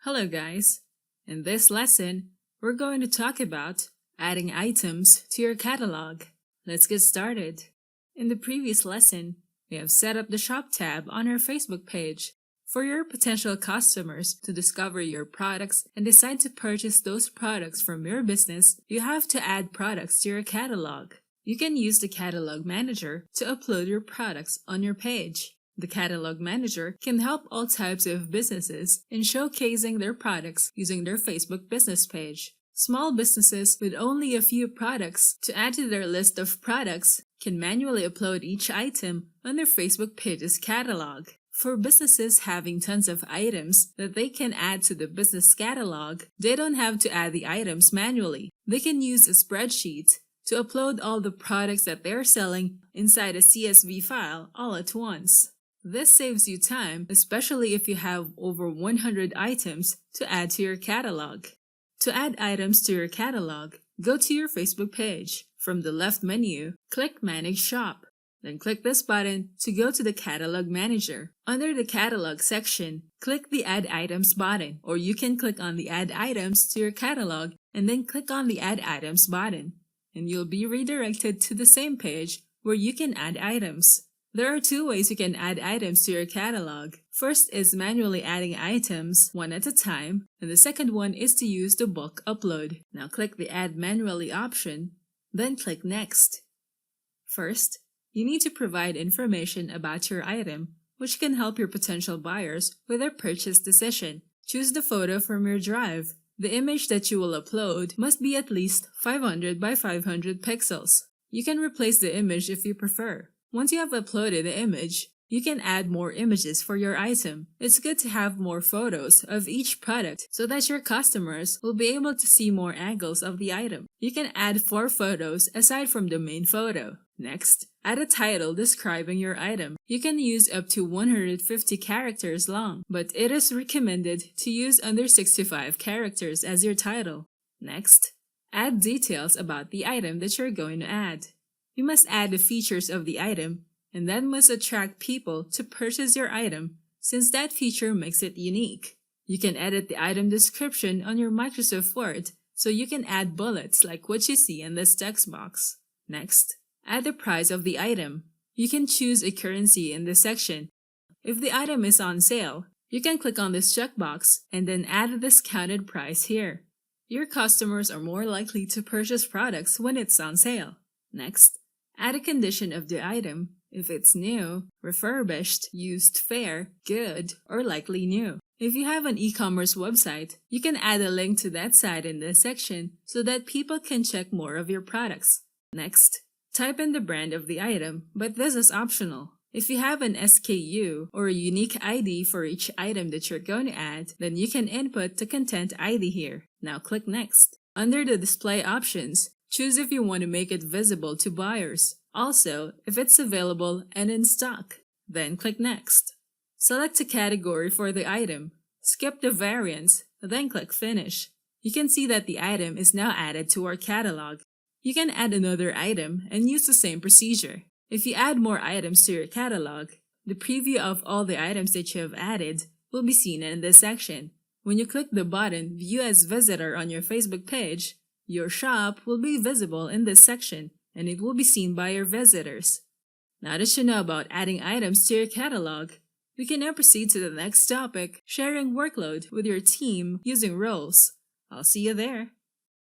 Hello guys! In this lesson, we're going to talk about adding items to your catalog. Let's get started. In the previous lesson, we have set up the Shop tab on our Facebook page for your potential customers to discover your products and decide to purchase those products from your business. You have to add products to your catalog. You can use the Catalog Manager to upload your products on your page. The Catalog Manager can help all types of businesses in showcasing their products using their Facebook business page. Small businesses with only a few products to add to their list of products can manually upload each item on their Facebook page's catalog. For businesses having tons of items that they can add to the business catalog, they don't have to add the items manually. They can use a spreadsheet to upload all the products that they're selling inside a CSV file all at once. This saves you time, especially if you have over 100 items to add to your catalog. To add items to your catalog, go to your Facebook page. From the left menu, click Manage Shop. Then click this button to go to the Catalog Manager. Under the Catalog section, click the Add Items button, or you can click on the Add Items to your catalog and then click on the Add Items button, and you'll be redirected to the same page where you can add items. There are two ways you can add items to your catalog. First is manually adding items one at a time, and the second one is to use the bulk upload. Now click the Add Manually option, then click Next. First, you need to provide information about your item, which can help your potential buyers with their purchase decision. Choose the photo from your drive. The image that you will upload must be at least 500 by 500 pixels. You can replace the image if you prefer. Once you have uploaded the image, you can add more images for your item. It's good to have more photos of each product so that your customers will be able to see more angles of the item. You can add 4 photos aside from the main photo. Next, add a title describing your item. You can use up to 150 characters long, but it is recommended to use under 65 characters as your title. Next, add details about the item that you're going to add. You must add the features of the item, and that must attract people to purchase your item since that feature makes it unique. You can edit the item description on your Microsoft Word, so you can add bullets like what you see in this text box. Next, add the price of the item. You can choose a currency in this section. If the item is on sale, you can click on this checkbox and then add a discounted price here. Your customers are more likely to purchase products when it's on sale. Next, add a condition of the item, if it's new, refurbished, used fair, good, or likely new. If you have an e-commerce website, you can add a link to that site in this section so that people can check more of your products. Next, type in the brand of the item, but this is optional. If you have an SKU or a unique ID for each item that you're going to add, then you can input the content ID here. Now click Next. Under the display options, choose if you want to make it visible to buyers. Also, if it's available and in stock. Then click Next. Select a category for the item. Skip the variants, then click Finish. You can see that the item is now added to our catalog. You can add another item and use the same procedure. If you add more items to your catalog, the preview of all the items that you have added will be seen in this section. When you click the button View as Visitor on your Facebook page, your shop will be visible in this section, and it will be seen by your visitors. Now that you know about adding items to your catalog, we can now proceed to the next topic, sharing workload with your team using roles. I'll see you there.